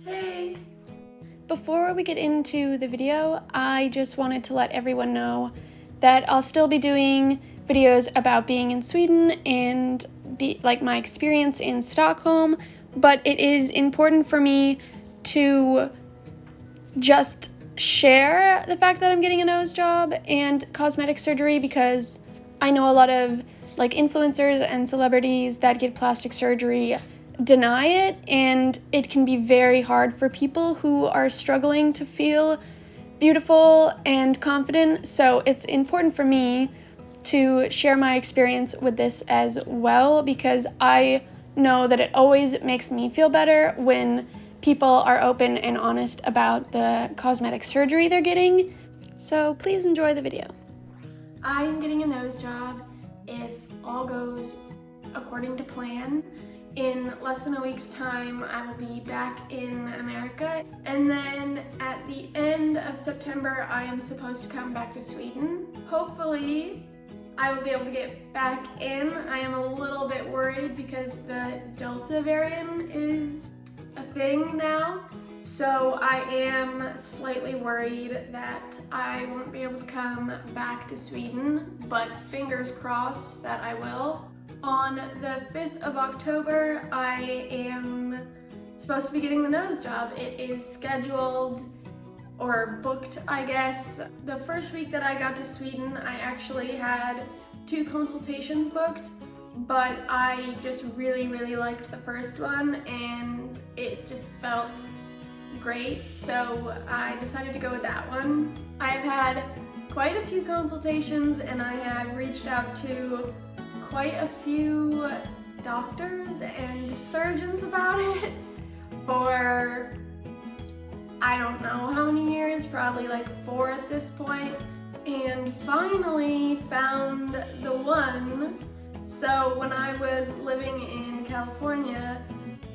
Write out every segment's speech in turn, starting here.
Hey! Before we get into the video, I just wanted to let everyone know that I'll still be doing videos about being in Sweden and my experience in Stockholm, but it is important for me to just share the fact that I'm getting a nose job and cosmetic surgery because I know a lot of influencers and celebrities that get plastic surgery deny it, and it can be very hard for people who are struggling to feel beautiful and confident. So it's important for me to share my experience with this as well, because I know that it always makes me feel better when people are open and honest about the cosmetic surgery they're getting. So please enjoy the video. I'm getting a nose job if all goes according to plan. In less than a week's time, I will be back in America. And then at the end of September, I am supposed to come back to Sweden. Hopefully, I will be able to get back in. I am a little bit worried because the Delta variant is a thing now. So I am slightly worried that I won't be able to come back to Sweden, but fingers crossed that I will. On the 5th of October, I am supposed to be getting the nose job. It is scheduled or booked, I guess. The first week that I got to Sweden, I actually had 2 consultations booked, but I just really liked the first one and it just felt great, so I decided to go with that one. I've had quite a few consultations and I have reached out to quite a few doctors and surgeons about it for I don't know how many years, probably like 4 at this point, and finally found the one. So when I was living in California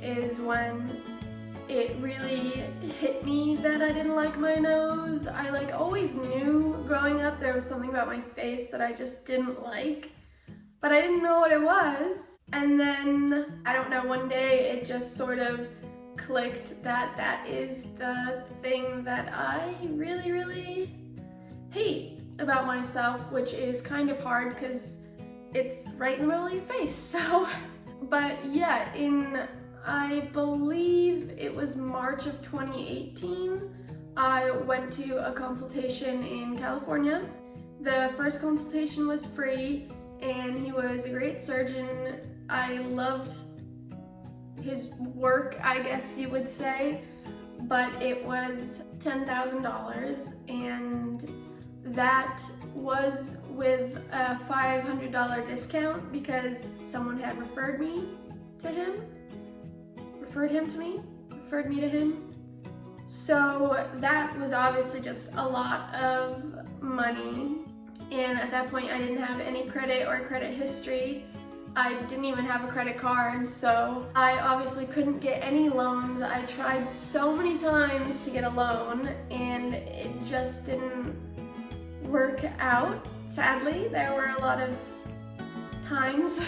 is when it really hit me that I didn't like my nose. I always knew growing up there was something about my face that I just didn't like, but I didn't know what it was. And then, I don't know, one day it just sort of clicked that that is the thing that I really hate about myself, which is kind of hard because it's right in the middle of your face, so. But yeah, I believe it was March of 2018, I went to a consultation in California. The first consultation was free, and he was a great surgeon. I loved his work, I guess you would say, but it was $10,000, and that was with a $500 discount because someone had referred me to him. Referred me to him. So that was obviously just a lot of money. And at that point I didn't have any credit or credit history. I didn't even have a credit card, so I obviously couldn't get any loans. I tried so many times to get a loan and it just didn't work out. Sadly, there were a lot of times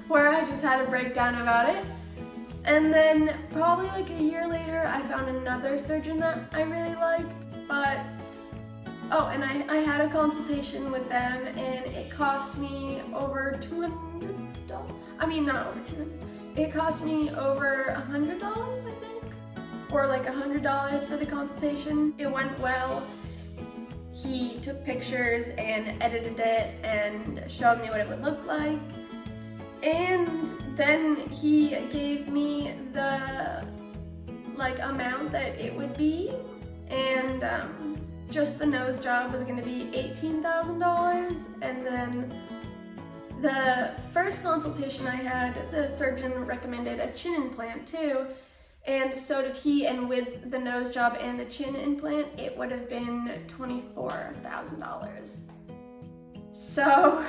where I just had a breakdown about it. And then probably a year later, I found another surgeon that I really liked, but, oh, and I had a consultation with them and it cost me over $200. I mean, not over $200. It cost me over $100, I think, or $100 for the consultation. It went well. He took pictures and edited it and showed me what it would look like. And then he gave me the amount that it would be, and just the nose job was gonna be $18,000. And then the first consultation I had, the surgeon recommended a chin implant too, and so did he, and with the nose job and the chin implant, it would have been $24,000. So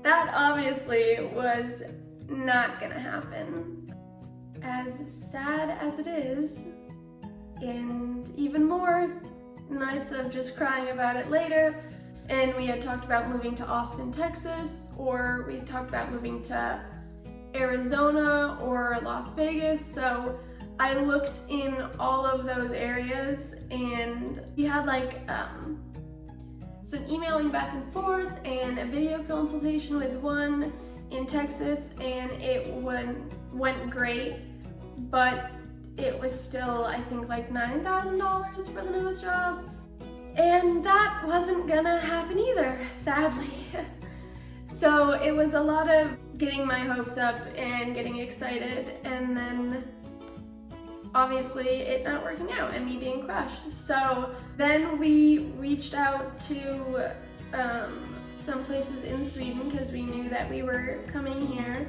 that obviously was not gonna happen. As sad as it is, and even more nights of just crying about it later, and we had talked about moving to Austin, Texas, or we talked about moving to Arizona or Las Vegas, so I looked in all of those areas, and we had like some emailing back and forth and a video consultation with one in Texas, and it went great, but it was still, I think, like $9,000 for the nose job, and that wasn't gonna happen either, sadly. So it was a lot of getting my hopes up and getting excited, and then obviously it not working out and me being crushed. So then we reached out to some places in Sweden because we knew that we were coming here.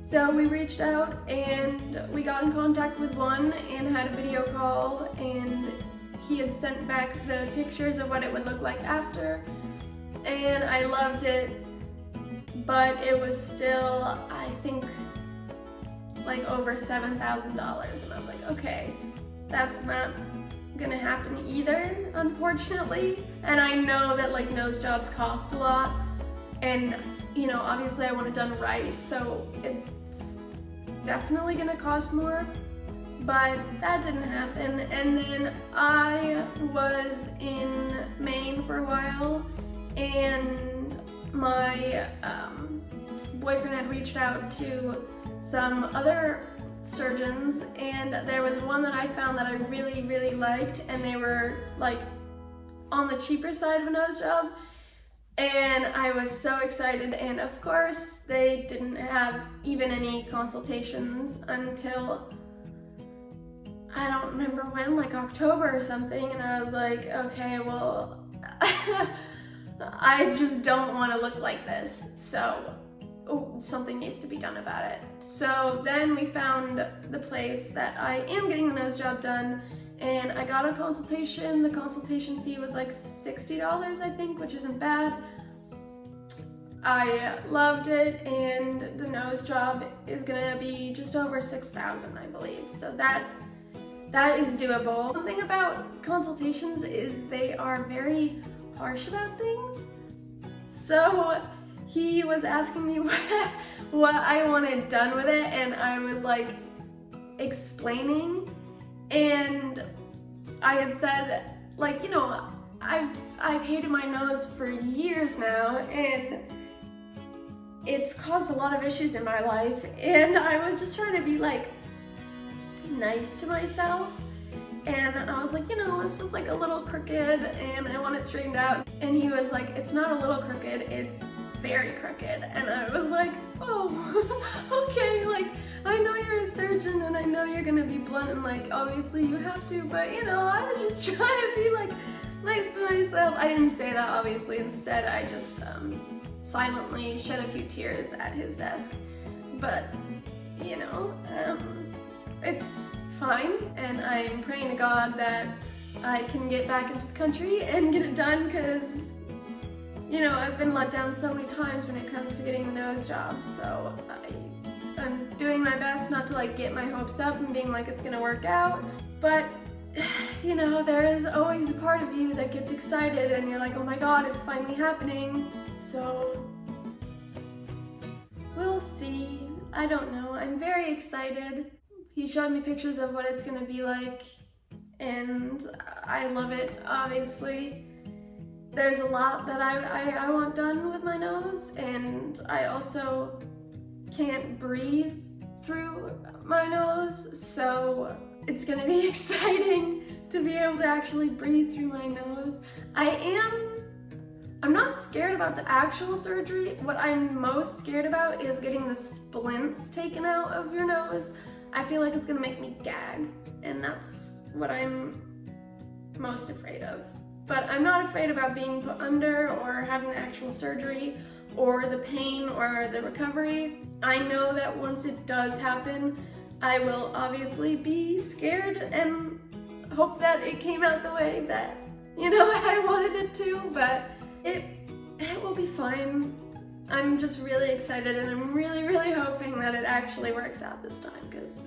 So we reached out and we got in contact with one and had a video call, and he had sent back the pictures of what it would look like after, and I loved it, but it was still, I think, like over $7,000, and I was like, okay, that's not gonna happen either, unfortunately. And I know that like nose jobs cost a lot, and you know, obviously I want it done right, so it's definitely gonna cost more, but that didn't happen. And then I was in Maine for a while, and my boyfriend had reached out to some other surgeons, and there was one that I found that I really, really liked, and they were like on the cheaper side of a nose job, and I was so excited. And of course they didn't have even any consultations until, I don't remember when, like October or something, and I was like, okay, well, I just don't want to look like this, so something needs to be done about it. So then we found the place that I am getting the nose job done, and I got a consultation. The consultation fee was like $60, I think, which isn't bad. I loved it, and the nose job is gonna be just over $6,000, I believe. So that is doable. One thing about consultations is they are very harsh about things. So he was asking me what I wanted done with it, and I was like explaining, and I had said, like, you know, I've hated my nose for years now, and it's caused a lot of issues in my life, and I was just trying to be like nice to myself. And I was like, you know, it's just like a little crooked and I want it straightened out. And he was like, it's not a little crooked, it's very crooked. And I was like, oh, okay, like, I know you're a surgeon and I know you're gonna be blunt and like, obviously you have to, but you know, I was just trying to be like nice to myself. I didn't say that, obviously. Instead, I just silently shed a few tears at his desk. But, you know, it's fine, and I'm praying to God that I can get back into the country and get it done, because, you know, I've been let down so many times when it comes to getting the nose job. So I'm doing my best not to like get my hopes up and being like it's gonna work out, but you know, there is always a part of you that gets excited and you're like, oh my God, it's finally happening. So we'll see. I don't know. I'm very excited. He showed me pictures of what it's gonna be like, and I love it, obviously. There's a lot that I want done with my nose, and I also can't breathe through my nose, so it's gonna be exciting to be able to actually breathe through my nose. I'm not scared about the actual surgery. What I'm most scared about is getting the splints taken out of your nose. I feel like it's gonna make me gag, and that's what I'm most afraid of. But I'm not afraid about being put under or having the actual surgery or the pain or the recovery. I know that once it does happen, I will obviously be scared and hope that it came out the way that, you know, I wanted it to, but it will be fine. I'm just really excited, and I'm really, really hoping that it actually works out this time, because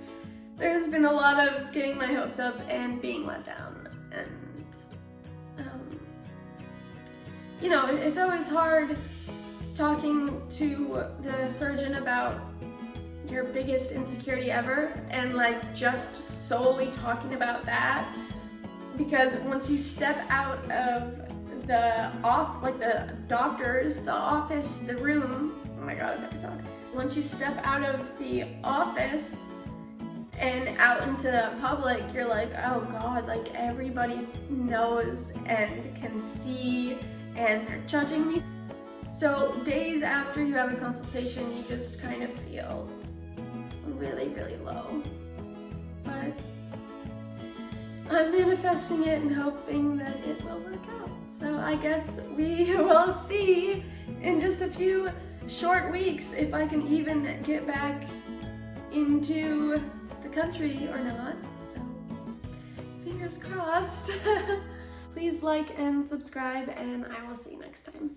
there's been a lot of getting my hopes up and being let down. And, you know, it's always hard talking to the surgeon about your biggest insecurity ever and like just solely talking about that, because once you step out of the doctors, the office, the room, oh my god, if I could talk. Once you step out of the office and out into the public, you're like, oh god, like everybody knows and can see and they're judging me. So days after you have a consultation, you just kind of feel really, really low. But I'm manifesting it and hoping that it will work out. So I guess we will see in just a few short weeks if I can even get back into the country or not. So fingers crossed. Please like and subscribe, and I will see you next time.